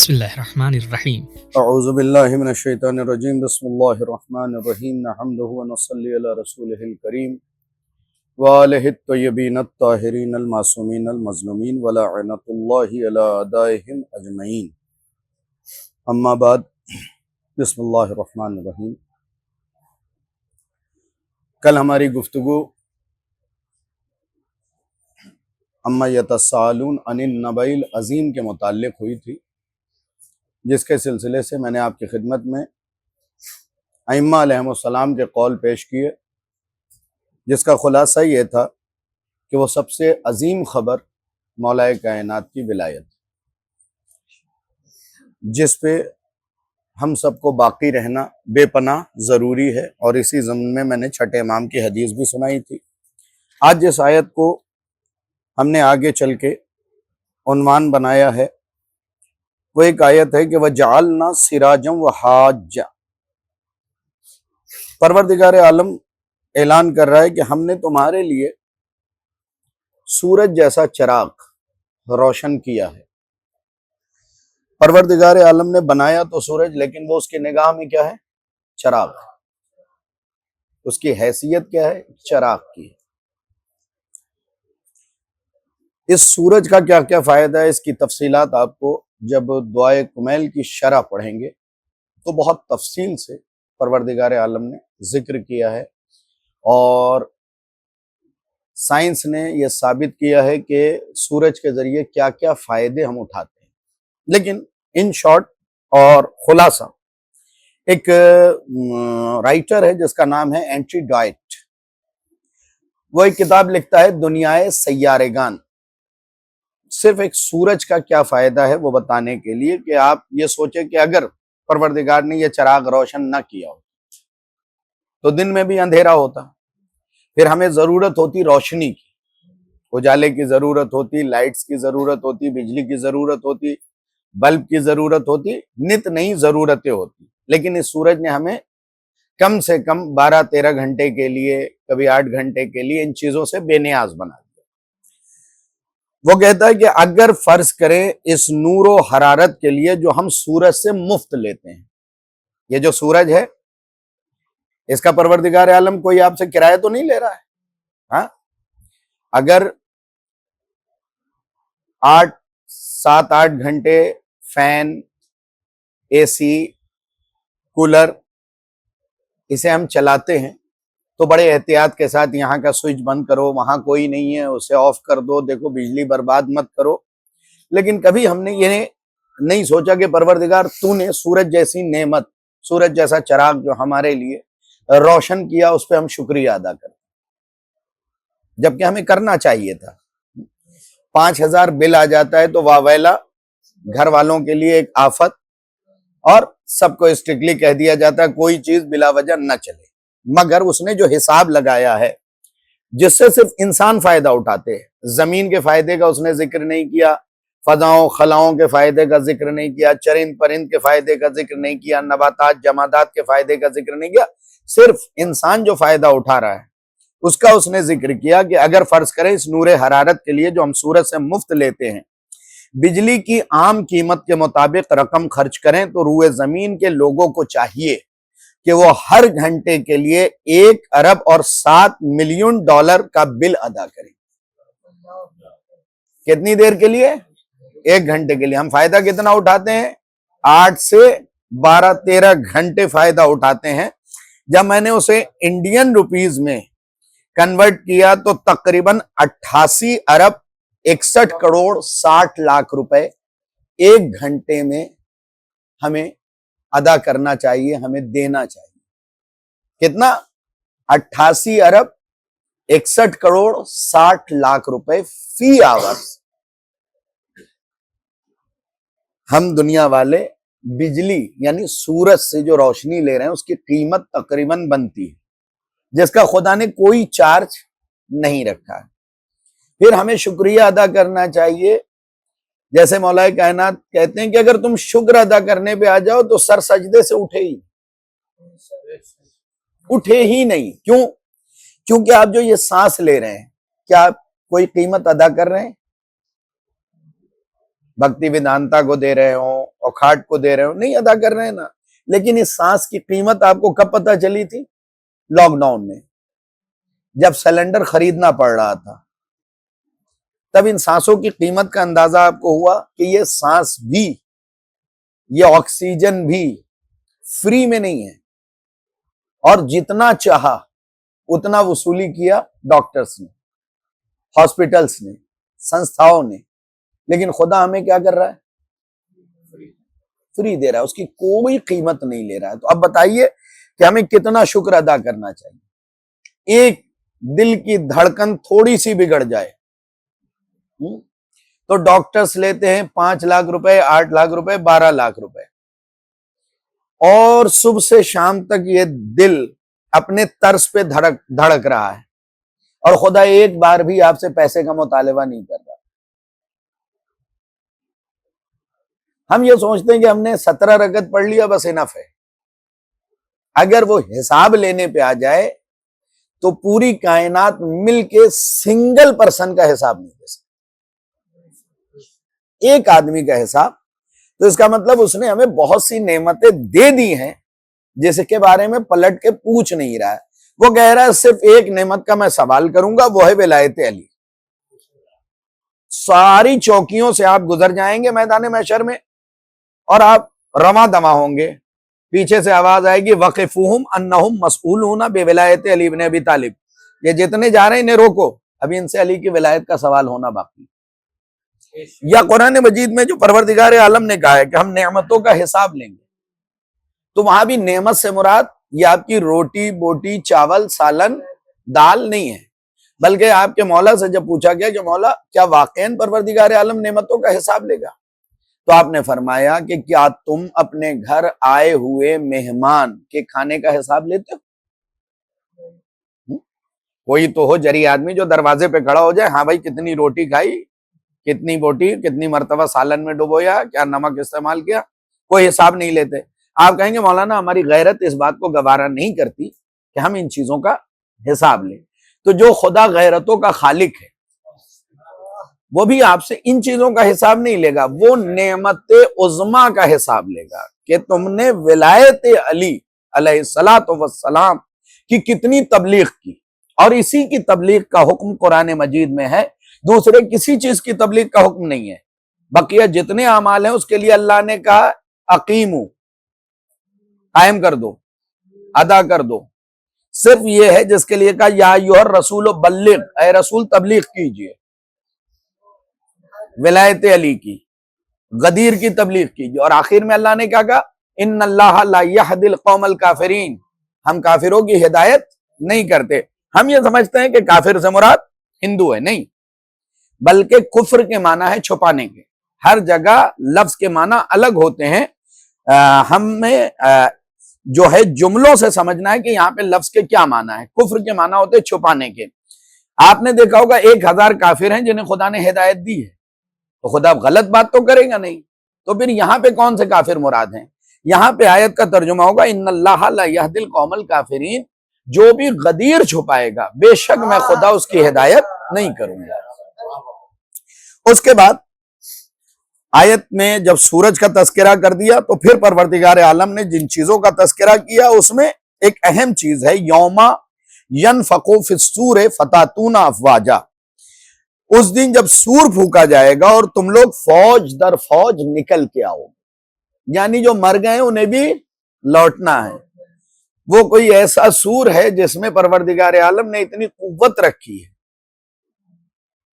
بسم اللہ الرحمن الرحیم۔ اعوذ باللہ من الشیطان الرجیم بسم اللہ الرحمن الرحیم نحمدہ ونصلی علی رسولہ الکریم وآلہ الطیبین الطاہرین المعصومین المظلومین ولعنۃ اللہ علی اعدائہم اجمعین، اما بعد، بسم اللہ الرحمن الرحیم۔ کل ہماری گفتگو اما یتساءلون عن النبأ العظیم کے متعلق ہوئی تھی، جس کے سلسلے سے میں نے آپ کی خدمت میں ائمہ علیہم السلام کے قول پیش کیے، جس کا خلاصہ یہ تھا کہ وہ سب سے عظیم خبر مولا کائنات کی ولایت، جس پہ ہم سب کو باقی رہنا بے پناہ ضروری ہے، اور اسی ضمن میں نے چھٹے امام کی حدیث بھی سنائی تھی۔ آج جس آیت کو ہم نے آگے چل کے عنوان بنایا ہے وہ ایک آیت ہے کہ وَجَعَلْنَا سِرَاجًا وَحَاجًا۔ پروردگار عالم اعلان کر رہا ہے کہ ہم نے تمہارے لیے سورج جیسا چراغ روشن کیا ہے۔ پروردگار عالم نے بنایا تو سورج، لیکن وہ اس کی نگاہ میں کیا ہے؟ چراغ۔ اس کی حیثیت کیا ہے؟ چراغ کی ہے۔ اس سورج کا کیا کیا فائدہ ہے، اس کی تفصیلات آپ کو جب دعائے کمیل کی شرح پڑھیں گے تو بہت تفصیل سے پروردگار عالم نے ذکر کیا ہے، اور سائنس نے یہ ثابت کیا ہے کہ سورج کے ذریعے کیا کیا فائدے ہم اٹھاتے ہیں۔ لیکن ان شارٹ اور خلاصہ، ایک رائٹر ہے جس کا نام ہے اینٹی ڈوائٹ، وہ ایک کتاب لکھتا ہے دنیائے سیارگان، صرف ایک سورج کا کیا فائدہ ہے وہ بتانے کے لیے کہ آپ یہ سوچیں کہ اگر پروردگار نے یہ چراغ روشن نہ کیا ہو تو دن میں بھی اندھیرا ہوتا، پھر ہمیں ضرورت ہوتی روشنی کی، اجالے کی ضرورت ہوتی، لائٹس کی ضرورت ہوتی، بجلی کی ضرورت ہوتی، بلب کی ضرورت ہوتی، نت نئی ضرورتیں ہوتی، لیکن اس سورج نے ہمیں کم سے کم 12-13 گھنٹے کے لیے، کبھی 8 گھنٹے کے لیے ان چیزوں سے بے نیاز بنا دیا۔ وہ کہتا ہے کہ اگر فرض کریں اس نور و حرارت کے لیے جو ہم سورج سے مفت لیتے ہیں، یہ جو سورج ہے اس کا پروردگار عالم کوئی آپ سے کرایہ تو نہیں لے رہا ہے، ہاں؟ اگر 7-8 گھنٹے فین، اے سی، کولر اسے ہم چلاتے ہیں تو بڑے احتیاط کے ساتھ یہاں کا سوئچ بند کرو، وہاں کوئی نہیں ہے اسے آف کر دو، دیکھو بجلی برباد مت کرو۔ لیکن کبھی ہم نے یہ نہیں سوچا کہ پروردگار تو نے سورج جیسی نعمت، سورج جیسا چراغ جو ہمارے لیے روشن کیا، اس پہ ہم شکریہ ادا کریں، جبکہ ہمیں کرنا چاہیے تھا۔ 5000 بل آ جاتا ہے تو واویلا، گھر والوں کے لیے ایک آفت، اور سب کو اسٹرکٹلی کہہ دیا جاتا ہے کوئی چیز بلا وجہ نہ چلے، مگر اس نے جو حساب لگایا ہے جس سے صرف انسان فائدہ اٹھاتے ہیں، زمین کے فائدے کا اس نے ذکر نہیں کیا، فضاؤں خلاؤں کے فائدے کا ذکر نہیں کیا، چرند پرند کے فائدے کا ذکر نہیں کیا، نباتات جمادات کے فائدے کا ذکر نہیں کیا، صرف انسان جو فائدہ اٹھا رہا ہے اس کا اس نے ذکر کیا کہ اگر فرض کریں اس نور حرارت کے لیے جو ہم سورج سے مفت لیتے ہیں، بجلی کی عام قیمت کے مطابق رقم خرچ کریں تو روئے زمین کے لوگوں کو چاہیے کہ وہ ہر گھنٹے کے لیے 1 ارب اور 7 ملین ڈالر کا بل ادا کریں۔ کتنی دیر کے لیے؟ 1 گھنٹے کے لیے۔ ہم فائدہ کتنا اٹھاتے ہیں؟ 8 سے 12-13 گھنٹے فائدہ اٹھاتے ہیں۔ جب میں نے اسے انڈین روپیز میں کنورٹ کیا تو تقریباً 88 ارب 61 کروڑ 60 لاکھ روپے 1 گھنٹے میں ہمیں ادا کرنا چاہیے، ہمیں دینا چاہیے۔ کتنا؟ 88 ارب 61 کروڑ 60 لاکھ روپے فی آور۔ ہم دنیا والے بجلی یعنی سورج سے جو روشنی لے رہے ہیں اس کی قیمت تقریباً بنتی ہے، جس کا خدا نے کوئی چارج نہیں رکھا ہے۔ پھر ہمیں شکریہ ادا کرنا چاہیے، جیسے مولا کائنات کہتے ہیں کہ اگر تم شکر ادا کرنے پہ آ جاؤ تو سر سجدے سے اٹھے ہی نہیں۔ کیوں؟ کیونکہ آپ جو یہ سانس لے رہے ہیں، کیا آپ کوئی قیمت ادا کر رہے ہیں؟ بھکتی ویدانتا کو دے رہے ہوں، اور کھاٹ کو دے رہے ہو، نہیں ادا کر رہے ہیں نا، لیکن اس سانس کی قیمت آپ کو کب پتہ چلی تھی؟ لاک ڈاؤن میں، جب سلنڈر خریدنا پڑ رہا تھا، تب ان سانسوں کی قیمت کا اندازہ آپ کو ہوا کہ یہ سانس بھی، یہ آکسیجن بھی فری میں نہیں ہے، اور جتنا چاہا اتنا وصولی کیا ڈاکٹرز نے، ہاسپٹلز نے، سنستھاؤں نے، لیکن خدا ہمیں کیا کر رہا ہے؟ فری دے رہا ہے، اس کی کوئی قیمت نہیں لے رہا ہے۔ تو اب بتائیے کہ ہمیں کتنا شکر ادا کرنا چاہیے۔ ایک دل کی دھڑکن تھوڑی سی بگڑ جائے تو ڈاکٹرز لیتے ہیں 5 لاکھ روپے، 8 لاکھ روپے، 12 لاکھ روپے، اور صبح سے شام تک یہ دل اپنے طرز پہ دھڑک رہا ہے، اور خدا ایک بار بھی آپ سے پیسے کا مطالبہ نہیں کر رہا۔ ہم یہ سوچتے ہیں کہ ہم نے 17 رکعت پڑھ لیا بس انف ہے۔ اگر وہ حساب لینے پہ آ جائے تو پوری کائنات مل کے سنگل پرسن کا حساب نہیں دے سکتے، ایک آدمی کا حساب۔ تو اس کا مطلب اس نے ہمیں بہت سی نعمتیں دے دی ہیں جس کے بارے میں پلٹ کے پوچھ نہیں رہا ہے۔ وہ کہہ رہا ہے صرف ایک نعمت کا میں سوال کروں گا، وہ ہے ولایت علی۔ ساری چوکیوں سے آپ گزر جائیں گے میدان محشر میں، اور آپ رواں دواں ہوں گے، پیچھے سے آواز آئے گی وقفوہم انہم مسئولون بولایت علی ابن ابی طالب، یہ جتنے جا رہے ہیں انہیں روکو، ابھی ان سے علی کی ولایت کا سوال ہونا باقی۔ یا قرآن مجید میں جو پروردگار عالم نے کہا ہے کہ ہم نعمتوں کا حساب لیں گے، تو وہاں بھی نعمت سے مراد یہ آپ کی روٹی بوٹی چاول سالن دال نہیں ہے، بلکہ آپ کے مولا سے جب پوچھا گیا کہ مولا کیا واقعاً پروردگار عالم نعمتوں کا حساب لے گا، تو آپ نے فرمایا کہ کیا تم اپنے گھر آئے ہوئے مہمان کے کھانے کا حساب لیتے ہو؟ کوئی تو ہو جری آدمی جو دروازے پہ کھڑا ہو جائے، ہاں بھائی کتنی روٹی کھائی، کتنی بوٹی، کتنی مرتبہ سالن میں ڈبویا، کیا نمک استعمال کیا، کوئی حساب نہیں لیتے۔ آپ کہیں گے مولانا ہماری غیرت اس بات کو گوارا نہیں کرتی کہ ہم ان چیزوں کا حساب لیں۔ تو جو خدا غیرتوں کا خالق ہے وہ بھی آپ سے ان چیزوں کا حساب نہیں لے گا، وہ نعمت عظمیٰ کا حساب لے گا کہ تم نے ولایت علی علیہ السلام کی کتنی تبلیغ کی، اور اسی کی تبلیغ کا حکم قرآن مجید میں ہے، دوسرے کسی چیز کی تبلیغ کا حکم نہیں ہے۔ بقیہ جتنے اعمال ہیں اس کے لیے اللہ نے کہا اقیمو، قائم کر دو، ادا کر دو۔ صرف یہ ہے جس کے لیے کہا یا ایھا الرسول بلغ، اے رسول تبلیغ کیجئے، ولایت علی کی، غدیر کی تبلیغ کیجئے، اور آخر میں اللہ نے کیا کہا ان اللہ لا یہدی القوم الکافرین، ہم کافروں کی ہدایت نہیں کرتے۔ ہم یہ سمجھتے ہیں کہ کافر سے مراد ہندو ہے، نہیں، بلکہ کفر کے معنی ہے چھپانے کے۔ ہر جگہ لفظ کے معنی الگ ہوتے ہیں، ہمیں جو ہے جملوں سے سمجھنا ہے کہ یہاں پہ لفظ کے کیا معنی ہے۔ کفر کے معنی ہوتے ہیں چھپانے کے۔ آپ نے دیکھا ہوگا 1000 کافر ہیں جنہیں خدا نے ہدایت دی ہے، تو خدا غلط بات تو کرے گا نہیں، تو پھر یہاں پہ کون سے کافر مراد ہیں؟ یہاں پہ آیت کا ترجمہ ہوگا ان اللہ لا یہدی القوم الکافرین، جو بھی غدیر چھپائے گا بے شک میں خدا اس کی ہدایت نہیں کروں گا۔ اس کے بعد آیت میں جب سورج کا تذکرہ کر دیا تو پھر پروردگار عالم نے جن چیزوں کا تذکرہ کیا اس میں ایک اہم چیز ہے یوم ینفخ فی الصور فتاتون افواجا، اس دن جب سور پھونکا جائے گا اور تم لوگ فوج در فوج نکل کے آؤ، یعنی جو مر گئے انہیں بھی لوٹنا ہے۔ وہ کوئی ایسا سور ہے جس میں پروردگار عالم نے اتنی قوت رکھی ہے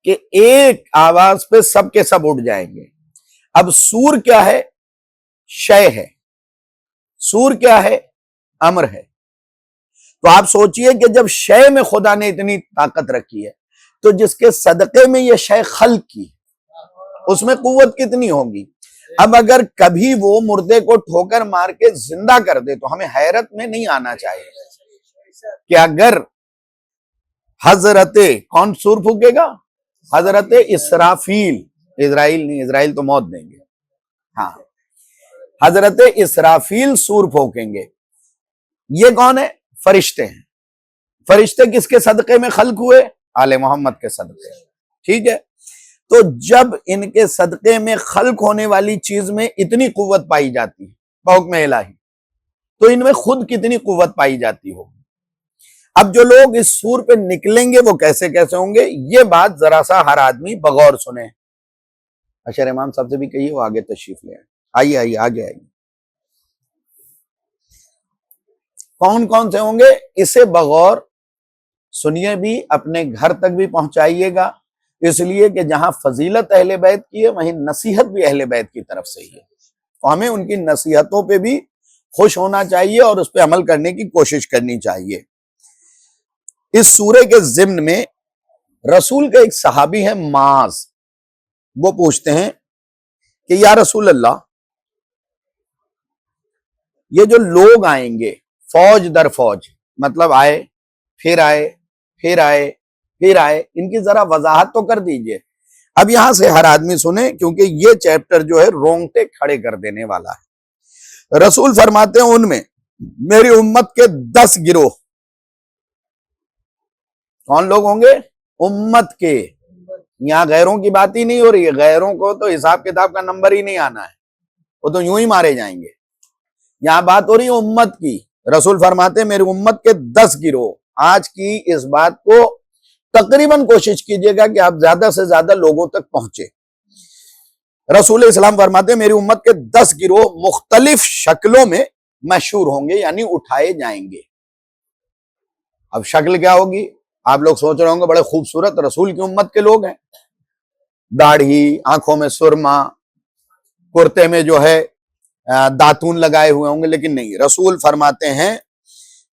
کہ ایک آواز پہ سب کے سب اٹھ جائیں گے۔ اب سور کیا ہے؟ شے ہے۔ سور کیا ہے؟ امر ہے۔ تو آپ سوچئے کہ جب شے میں خدا نے اتنی طاقت رکھی ہے تو جس کے صدقے میں یہ شے خلق کی اس میں قوت کتنی ہوگی۔ اب اگر کبھی وہ مردے کو ٹھوکر مار کے زندہ کر دے تو ہمیں حیرت میں نہیں آنا چاہیے کہ اگر حضرت کون سور پھونکے گا؟ حضرت اسرافیل، اسرائیل نہیں، اسرائیل تو موت دیں گے، ہاں حضرت اسرافیل سور پھونکیں گے۔ یہ کون ہے؟ فرشتے ہیں۔ فرشتے کس کے صدقے میں خلق ہوئے؟ آل محمد کے صدقے، ٹھیک ہے۔ تو جب ان کے صدقے میں خلق ہونے والی چیز میں اتنی قوت پائی جاتی ہے بحکم الہی، تو ان میں خود کتنی قوت پائی جاتی ہوگی۔ اب جو لوگ اس سور پہ نکلیں گے وہ کیسے کیسے ہوں گے، یہ بات ذرا سا ہر آدمی بغور سنیں۔ اشر امام صاحب سے بھی کہیے وہ آگے تشریف لے آئیے، آئیے آگے آئیے۔ کون کون سے ہوں گے اسے بغور سنیے بھی، اپنے گھر تک بھی پہنچائیے گا، اس لیے کہ جہاں فضیلت اہل بیت کی ہے وہیں نصیحت بھی اہل بیت کی طرف سے ہی ہے، تو ہمیں ان کی نصیحتوں پہ بھی خوش ہونا چاہیے اور اس پہ عمل کرنے کی کوشش کرنی چاہیے۔ اس سورے کے ضمن میں رسول کا ایک صحابی ہے معاذ، وہ پوچھتے ہیں کہ یا رسول اللہ، یہ جو لوگ آئیں گے فوج در فوج، مطلب آئے پھر آئے پھر آئے پھر آئے، ان کی ذرا وضاحت تو کر دیجئے۔ اب یہاں سے ہر آدمی سنیں کیونکہ یہ چیپٹر جو ہے رونگٹے کھڑے کر دینے والا ہے۔ رسول فرماتے ہیں ان میں میری امت کے 10 گروہ، کون لوگ ہوں گے؟ امت کے، یہاں غیروں کی بات ہی نہیں ہو رہی ہے، غیروں کو تو حساب کتاب کا نمبر ہی نہیں آنا ہے، وہ تو یوں ہی مارے جائیں گے، یہاں بات ہو رہی ہے امت کی۔ رسول فرماتے ہیں میری امت کے 10 گروہ، آج کی اس بات کو تقریباً کوشش کیجئے گا کہ آپ زیادہ سے زیادہ لوگوں تک پہنچے۔ رسول اسلام فرماتے ہیں میری امت کے 10 گروہ مختلف شکلوں میں مشہور ہوں گے، یعنی اٹھائے جائیں گے۔ اب شکل کیا ہوگی؟ آپ لوگ سوچ رہے ہوں گے بڑے خوبصورت رسول کی امت کے لوگ ہیں، داڑھی، آنکھوں میں سرما، کرتے میں جو ہے داتون لگائے ہوئے ہوں گے، لیکن نہیں، رسول فرماتے ہیں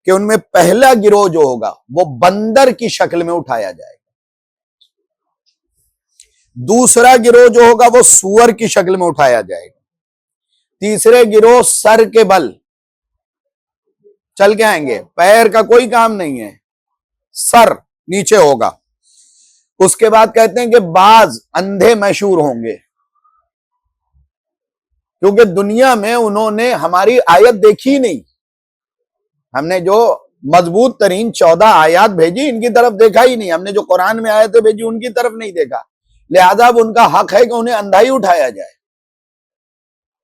کہ ان میں پہلا گروہ جو ہوگا وہ بندر کی شکل میں اٹھایا جائے گا، دوسرا گروہ جو ہوگا وہ سور کی شکل میں اٹھایا جائے گا، تیسرے گروہ سر کے بل چل کے آئیں گے، پیر کا کوئی کام نہیں ہے، سر نیچے ہوگا۔ اس کے بعد کہتے ہیں کہ بعض اندھے مشہور ہوں گے، کیونکہ دنیا میں انہوں نے ہماری آیت دیکھی نہیں، ہم نے جو مضبوط ترین 14 آیات بھیجی ان کی طرف دیکھا ہی نہیں، ہم نے جو قرآن میں آیتیں بھیجی ان کی طرف نہیں دیکھا، لہذا اب ان کا حق ہے کہ انہیں اندھا ہی اٹھایا جائے،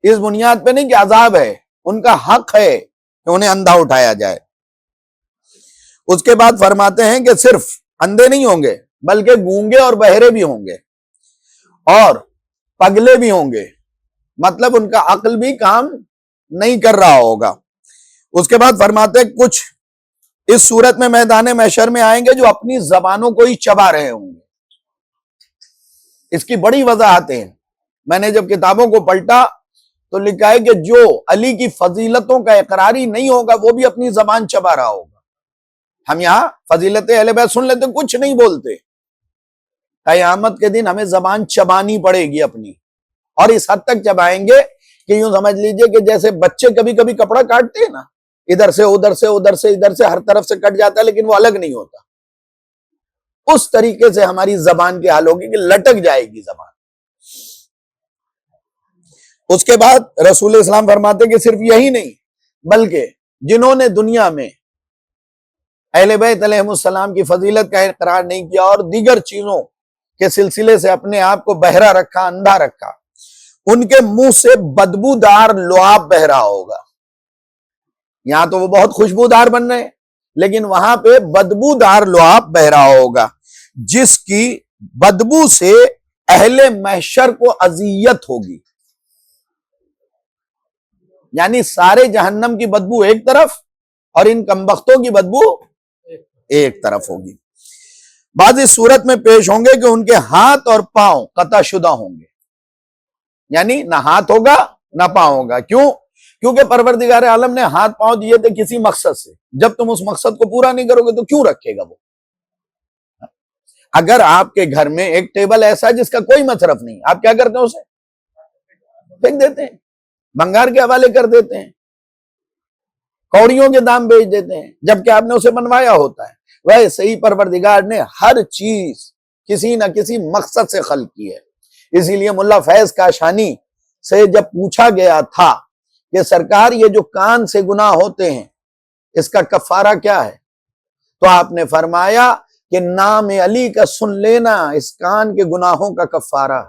اس بنیاد پہ نہیں کہ عذاب ہے، ان کا حق ہے کہ انہیں اندھا اٹھایا جائے۔ اس کے بعد فرماتے ہیں کہ صرف اندھے نہیں ہوں گے بلکہ گونگے اور بہرے بھی ہوں گے اور پگلے بھی ہوں گے، مطلب ان کا عقل بھی کام نہیں کر رہا ہوگا۔ اس کے بعد فرماتے ہیں کچھ اس صورت میں میدان محشر میں آئیں گے جو اپنی زبانوں کو ہی چبا رہے ہوں گے۔ اس کی بڑی وضاحتیں ہیں، میں نے جب کتابوں کو پلٹا تو لکھا ہے کہ جو علی کی فضیلتوں کا اقراری نہیں ہوگا وہ بھی اپنی زبان چبا رہا ہوگا۔ ہم یہاں فضیلت اہل بیت سن لیتے کچھ نہیں بولتے، قیامت کے دن ہمیں زبان چبانی پڑے گی اپنی، اور اس حد تک چبائیں گے کہ یوں سمجھ لیجئے کہ جیسے بچے کبھی کبھی کپڑا کاٹتے ہیں نا، ادھر سے ادھر سے ادھر سے ادھر سے ہر طرف سے کٹ جاتا ہے لیکن وہ الگ نہیں ہوتا، اس طریقے سے ہماری زبان کی حال ہوگی کہ لٹک جائے گی زبان۔ اس کے بعد رسول اسلام فرماتے کہ صرف یہی نہیں بلکہ جنہوں نے دنیا میں اہل بیت علیہ السلام کی فضیلت کا اقرار نہیں کیا اور دیگر چیزوں کے سلسلے سے اپنے آپ کو بہرا رکھا، اندھا رکھا، ان کے منہ سے بدبودار لعاب بہ رہا ہوگا۔ یہاں تو وہ بہت خوشبودار بن رہے ہیں لیکن وہاں پہ بدبودار لعاب بہ رہا ہوگا، جس کی بدبو سے اہل محشر کو اذیت ہوگی، یعنی سارے جہنم کی بدبو ایک طرف اور ان کمبختوں کی بدبو ایک طرف ہوگی۔ بعض اس صورت میں پیش ہوں گے کہ ان کے ہاتھ اور پاؤں قطع شدہ ہوں گے، یعنی نہ ہاتھ ہوگا نہ پاؤں ہوگا۔ کیوں؟ کیونکہ پروردگار عالم نے ہاتھ پاؤں دیے تھے کسی مقصد سے، جب تم اس مقصد کو پورا نہیں کرو گے تو کیوں رکھے گا وہ؟ اگر آپ کے گھر میں ایک ٹیبل ایسا ہے جس کا کوئی مصرف نہیں، آپ کیا کرتے ہیں؟ اسے پھینک دیتے ہیں، بنگار کے حوالے کر دیتے ہیں، کوڑیوں کے دام بیچ دیتے ہیں، جبکہ آپ نے اسے بنوایا ہوتا ہے۔ ویسے ہی پروردگار نے ہر چیز کسی نہ کسی مقصد سے خلق کی ہے۔ اسی لیے ملا فیض کاشانی سے جب پوچھا گیا تھا کہ سرکار یہ جو کان سے گناہ ہوتے ہیں اس کا کفارہ کیا ہے، تو آپ نے فرمایا کہ نام علی کا سن لینا اس کان کے گناہوں کا کفارہ،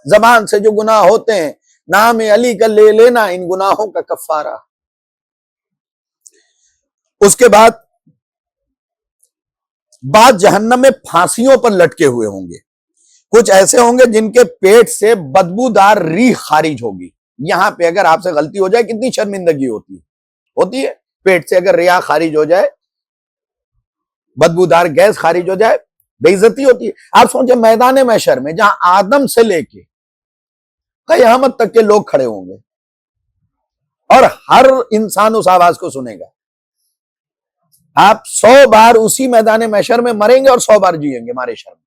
زبان سے جو گناہ ہوتے ہیں نام علی کا لے لینا ان گناہوں کا کفارہ۔ اس کے بعد جہنم میں پھانسیوں پر لٹکے ہوئے ہوں گے، کچھ ایسے ہوں گے جن کے پیٹ سے بدبودار ریح خارج ہوگی۔ یہاں پہ اگر آپ سے غلطی ہو جائے کتنی شرمندگی ہوتی ہے، پیٹ سے اگر ریح خارج ہو جائے، بدبودار گیس خارج ہو جائے، بے عزتی ہوتی ہے۔ آپ سوچیں میدان محشر میں جہاں آدم سے لے کے قیامت تک کے لوگ کھڑے ہوں گے اور ہر انسان اس آواز کو سنے گا، آپ 100 بار اسی میدان محشر میں مریں گے اور 100 بار جیئیں گے مارے شرم۔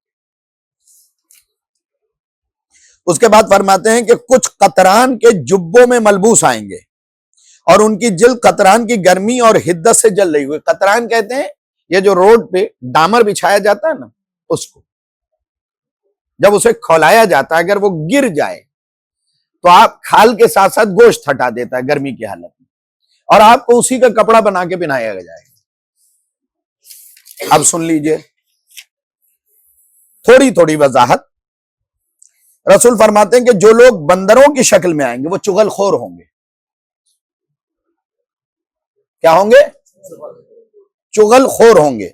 اس کے بعد فرماتے ہیں کہ کچھ قطران کے جبوں میں ملبوس آئیں گے اور ان کی جلد قطران کی گرمی اور حدت سے جل رہی ہوئی۔ قطران کہتے ہیں یہ جو روڈ پہ ڈامر بچھایا جاتا ہے نا، اس کو جب اسے کھولایا جاتا ہے اگر وہ گر جائے تو آپ کھال کے ساتھ ساتھ گوشت ہٹا دیتا ہے گرمی کی حالت میں، اور آپ کو اسی کا کپڑا بنا کے پہنایا جائے گا۔ اب سن لیجئے تھوڑی تھوڑی وضاحت۔ رسول فرماتے ہیں کہ جو لوگ بندروں کی شکل میں آئیں گے وہ چغل خور ہوں گے۔ کیا ہوں گے؟ چغل خور ہوں گے۔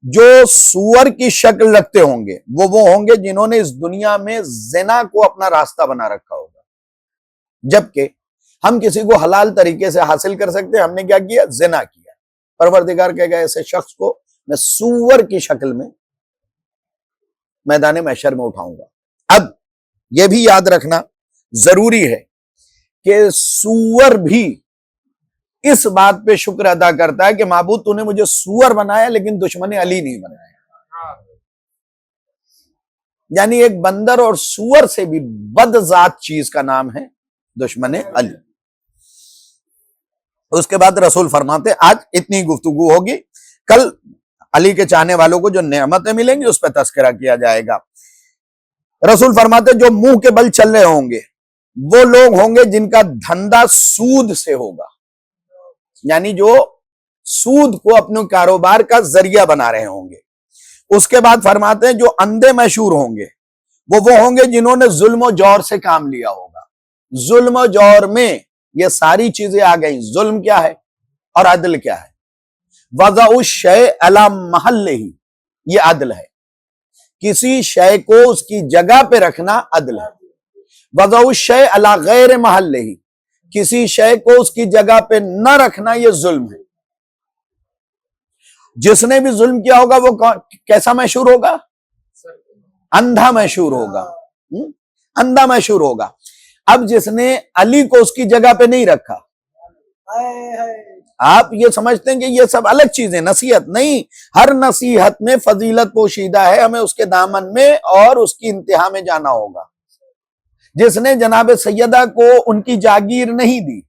جو سور کی شکل رکھتے ہوں گے وہ ہوں گے جنہوں نے اس دنیا میں زنا کو اپنا راستہ بنا رکھا ہوگا، جبکہ ہم کسی کو حلال طریقے سے حاصل کر سکتے ہیں، ہم نے کیا کیا؟ زنا کیا۔ پروردگار کہے گا ایسے شخص کو میں سور کی شکل میں میدان محشر میں اٹھاؤں گا۔ اب یہ بھی یاد رکھنا ضروری ہے کہ سور بھی اس بات پہ شکر ادا کرتا ہے کہ معبود تو نے مجھے سور بنایا لیکن دشمن علی نہیں بنایا۔ یعنی ایک بندر اور سور سے بھی بد ذات چیز کا نام ہے دشمن علی۔ اس کے بعد رسول فرماتے آج اتنی گفتگو ہوگی، کل علی کے چاہنے والوں کو جو نعمتیں ملیں گی اس پہ تذکرہ کیا جائے گا۔ رسول فرماتے جو منہ کے بل چل رہے ہوں گے وہ لوگ ہوں گے جن کا دھندا سود سے ہوگا، یعنی جو سود کو اپنے کاروبار کا ذریعہ بنا رہے ہوں گے۔ اس کے بعد فرماتے ہیں جو اندھے مشہور ہوں گے وہ ہوں گے جنہوں نے ظلم و جور سے کام لیا ہوگا۔ ظلم و جور میں یہ ساری چیزیں آ گئیں۔ ظلم کیا ہے اور عدل کیا ہے؟ وضع الشیء علی محلہ، یہ عدل ہے، کسی شے کو اس کی جگہ پہ رکھنا عدل ہے۔ وضع الشیء علی غیر محلہ، کسی شے کو اس کی جگہ پہ نہ رکھنا یہ ظلم ہے۔ جس نے بھی ظلم کیا ہوگا وہ کیسا مشہور ہوگا؟ اندھا مشہور ہوگا، اندھا مشہور ہوگا۔ اب جس نے علی کو اس کی جگہ پہ نہیں رکھا، آپ یہ سمجھتے ہیں کہ یہ سب الگ چیزیں، نصیحت نہیں، ہر نصیحت میں فضیلت پوشیدہ ہے، ہمیں اس کے دامن میں اور اس کی انتہا میں جانا ہوگا۔ جس نے جناب سیدہ کو ان کی جاگیر نہیں دی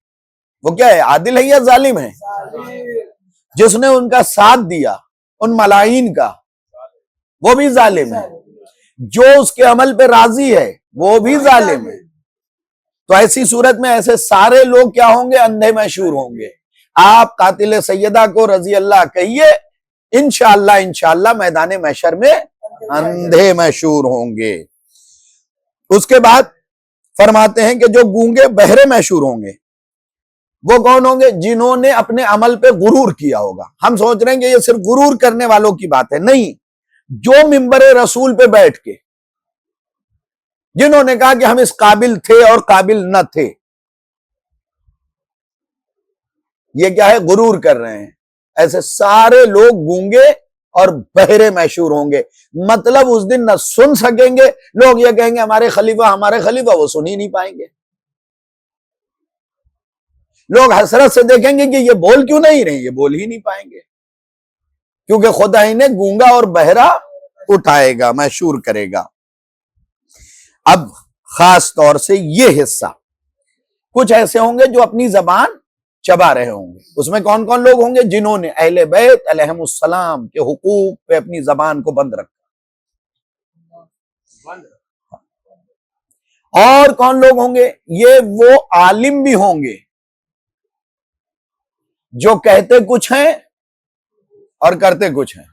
وہ کیا ہے؟ عادل ہے یا ظالم ہے؟ جس نے ان کا ساتھ دیا ان ملائین کا وہ بھی ظالم ہے، جو اس کے عمل پہ راضی ہے وہ بھی ظالم ہے۔ تو ایسی صورت میں ایسے سارے لوگ کیا ہوں گے؟ اندھے مشہور ہوں گے۔ آپ قاتل سیدہ کو رضی اللہ کہیے، انشاءاللہ میدان محشر میں اندھے مشہور ہوں گے۔ اس کے بعد فرماتے ہیں کہ جو گونگے بہرے مشہور ہوں گے وہ کون ہوں گے؟ جنہوں نے اپنے عمل پہ غرور کیا ہوگا۔ ہم سوچ رہے ہیں کہ یہ صرف غرور کرنے والوں کی بات ہے، نہیں، جو منبر رسول پہ بیٹھ کے جنہوں نے کہا کہ ہم اس قابل تھے اور قابل نہ تھے، یہ کیا ہے؟ غرور کر رہے ہیں۔ ایسے سارے لوگ گونگے اور بہرے مشہور ہوں گے، مطلب اس دن نہ سن سکیں گے، لوگ یہ کہیں گے ہمارے خلیفہ، وہ سن ہی نہیں پائیں گے۔ لوگ حسرت سے دیکھیں گے کہ یہ بول کیوں نہیں رہے، یہ بول ہی نہیں پائیں گے، کیونکہ خدا ہی نے گونگا اور بہرا اٹھائے گا، مشہور کرے گا۔ اب خاص طور سے یہ حصہ کچھ ایسے ہوں گے جو اپنی زبان چبا رہے ہوں گے۔ اس میں کون کون لوگ ہوں گے؟ جنہوں نے اہل بیت علیہم السلام کے حقوق پہ اپنی زبان کو بند رکھا۔ اور کون لوگ ہوں گے؟ یہ وہ عالم بھی ہوں گے جو کہتے کچھ ہیں اور کرتے کچھ ہیں۔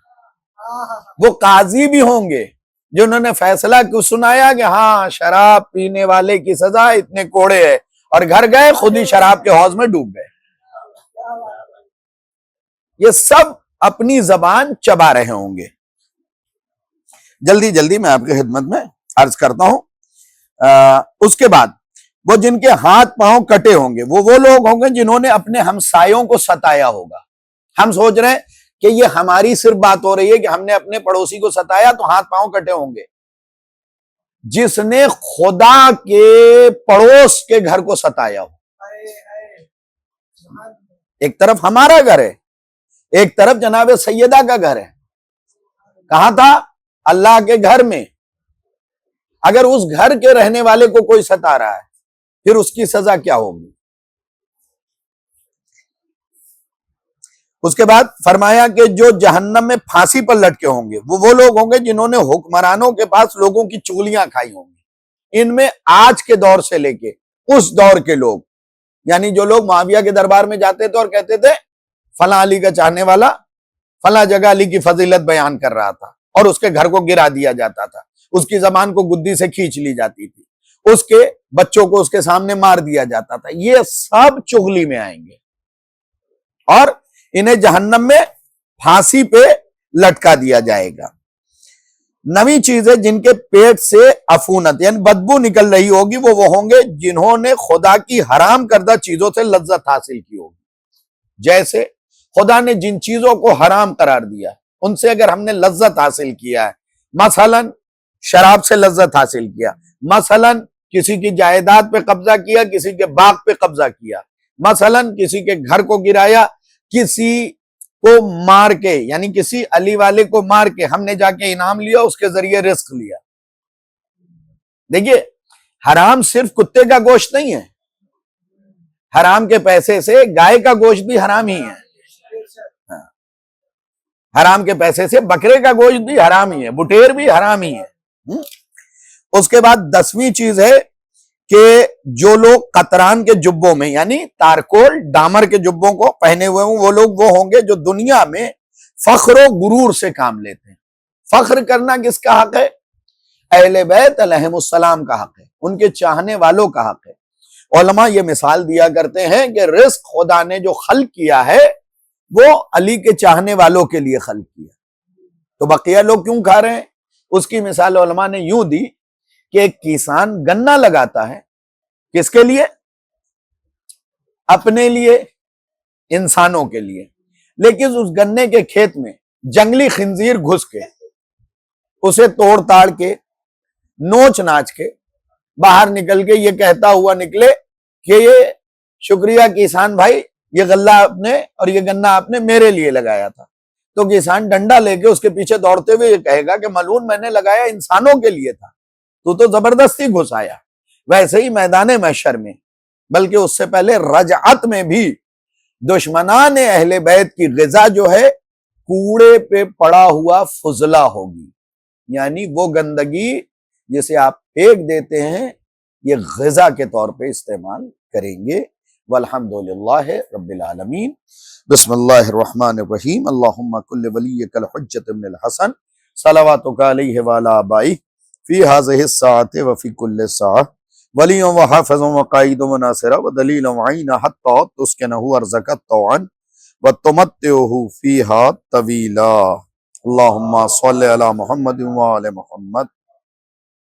وہ قاضی بھی ہوں گے جنہوں نے فیصلہ کیوں سنایا کہ ہاں شراب پینے والے کی سزا اتنے کوڑے ہے، اور گھر گئے خود ہی شراب کے حوض میں ڈوب گئے۔ یہ سب اپنی زبان چبا رہے ہوں گے۔ جلدی جلدی میں آپ کی خدمت میں عرض کرتا ہوں۔ اس کے بعد وہ جن کے ہاتھ پاؤں کٹے ہوں گے وہ لوگ ہوں گے جنہوں نے اپنے ہمسایوں کو ستایا ہوگا۔ ہم سوچ رہے ہیں کہ یہ ہماری صرف بات ہو رہی ہے کہ ہم نے اپنے پڑوسی کو ستایا تو ہاتھ پاؤں کٹے ہوں گے۔ جس نے خدا کے پڑوس کے گھر کو ستایا ہو، ایک طرف ہمارا گھر ہے، ایک طرف جناب سیدہ کا گھر ہے، کہاں تھا؟ اللہ کے گھر میں۔ اگر اس گھر کے رہنے والے کو کوئی ستا رہا ہے پھر اس کی سزا کیا ہوگی؟ اس کے بعد فرمایا کہ جو جہنم میں پھانسی پر لٹکے ہوں گے وہ لوگ ہوں گے جنہوں نے حکمرانوں کے پاس لوگوں کی چغلیاں کھائی ہوں گی۔ ان میں آج کے دور سے لے کے اس دور کے لوگ، یعنی جو لوگ معاویہ کے دربار میں جاتے تھے اور کہتے تھے فلاں علی کا چاہنے والا فلاں جگہ علی کی فضیلت بیان کر رہا تھا، اور اس کے گھر کو گرا دیا جاتا تھا، اس کی زبان کو گدی سے کھینچ لی جاتی تھی، اس کے بچوں کو اس کے سامنے مار دیا جاتا تھا، یہ سب چغلی میں آئیں گے اور انہیں جہنم میں پھانسی پہ لٹکا دیا جائے گا۔ نویں چیزیں جن کے پیٹ سے عفونت یعنی بدبو نکل رہی ہوگی وہ ہوں گے جنہوں نے خدا کی حرام کردہ چیزوں سے لذت حاصل کی ہوگی۔ جیسے خدا نے جن چیزوں کو حرام قرار دیا ان سے اگر ہم نے لذت حاصل کیا ہے، مثلا شراب سے لذت حاصل کیا، مثلا کسی کی جائیداد پہ قبضہ کیا، کسی کے باغ پہ قبضہ کیا، مثلا کسی کے گھر کو گرایا، کسی کو مار کے یعنی کسی علی والے کو مار کے ہم نے جا کے انعام لیا، اس کے ذریعے رزق لیا۔ دیکھیے حرام صرف کتے کا گوشت نہیں ہے، حرام کے پیسے سے گائے کا گوشت بھی حرام ہی ہے، حرام کے پیسے سے بکرے کا گوشت بھی حرام ہی ہے، بٹیر بھی حرام ہی ہے۔ اس کے بعد 10ویں چیز ہے کہ جو لوگ قطران کے جبوں میں یعنی تارکول ڈامر کے جبوں کو پہنے ہوئے ہوں وہ لوگ وہ ہوں گے جو دنیا میں فخر و غرور سے کام لیتے ہیں۔ فخر کرنا کس کا حق ہے؟ اہل بیت علیہم السلام کا حق ہے، ان کے چاہنے والوں کا حق ہے۔ علماء یہ مثال دیا کرتے ہیں کہ رزق خدا نے جو خلق کیا ہے وہ علی کے چاہنے والوں کے لیے خلق کیا، تو بقیہ لوگ کیوں کھا رہے ہیں؟ اس کی مثال علماء نے یوں دی کہ ایک کسان گنا لگاتا ہے، کس کے لیے؟ اپنے لیے، انسانوں کے لیے، لیکن اس گنے کے کھیت میں جنگلی خنزیر گھس کے اسے توڑ تاڑ کے نوچ ناچ کے باہر نکل کے یہ کہتا ہوا نکلے کہ یہ شکریہ کسان بھائی، یہ غلہ آپ نے اور یہ گنا آپ نے میرے لیے لگایا تھا، تو کسان ڈنڈا لے کے اس کے پیچھے دوڑتے ہوئے یہ کہے گا کہ ملعون میں نے لگایا انسانوں کے لیے تھا، تو زبردستی گھس آیا۔ ویسے ہی میدان محشر میں بلکہ اس سے پہلے رجعت میں بھی دشمنان اہل بیت کی غذا جو ہے کوڑے پہ پڑا ہوا فضلہ ہوگی، یعنی وہ گندگی جسے آپ پھینک دیتے ہیں یہ غذا کے طور پہ استعمال کریں گے۔ والحمدللہ رب العالمین۔ بسم اللہ الرحمن الرحیم۔ اللہم کل ولیک الحجۃ ابن الحسن صلواتک علیہ وعلی آبائہ فی ہذہ الساعۃ وفی کل ساعۃ ولی و حافظ و قائد و ناصر و دلیل و عین حتی تسکنہ ارضک طوعا وتمتعہ فیہا طویلا۔ اللہم صلی علی محمد و آل محمد۔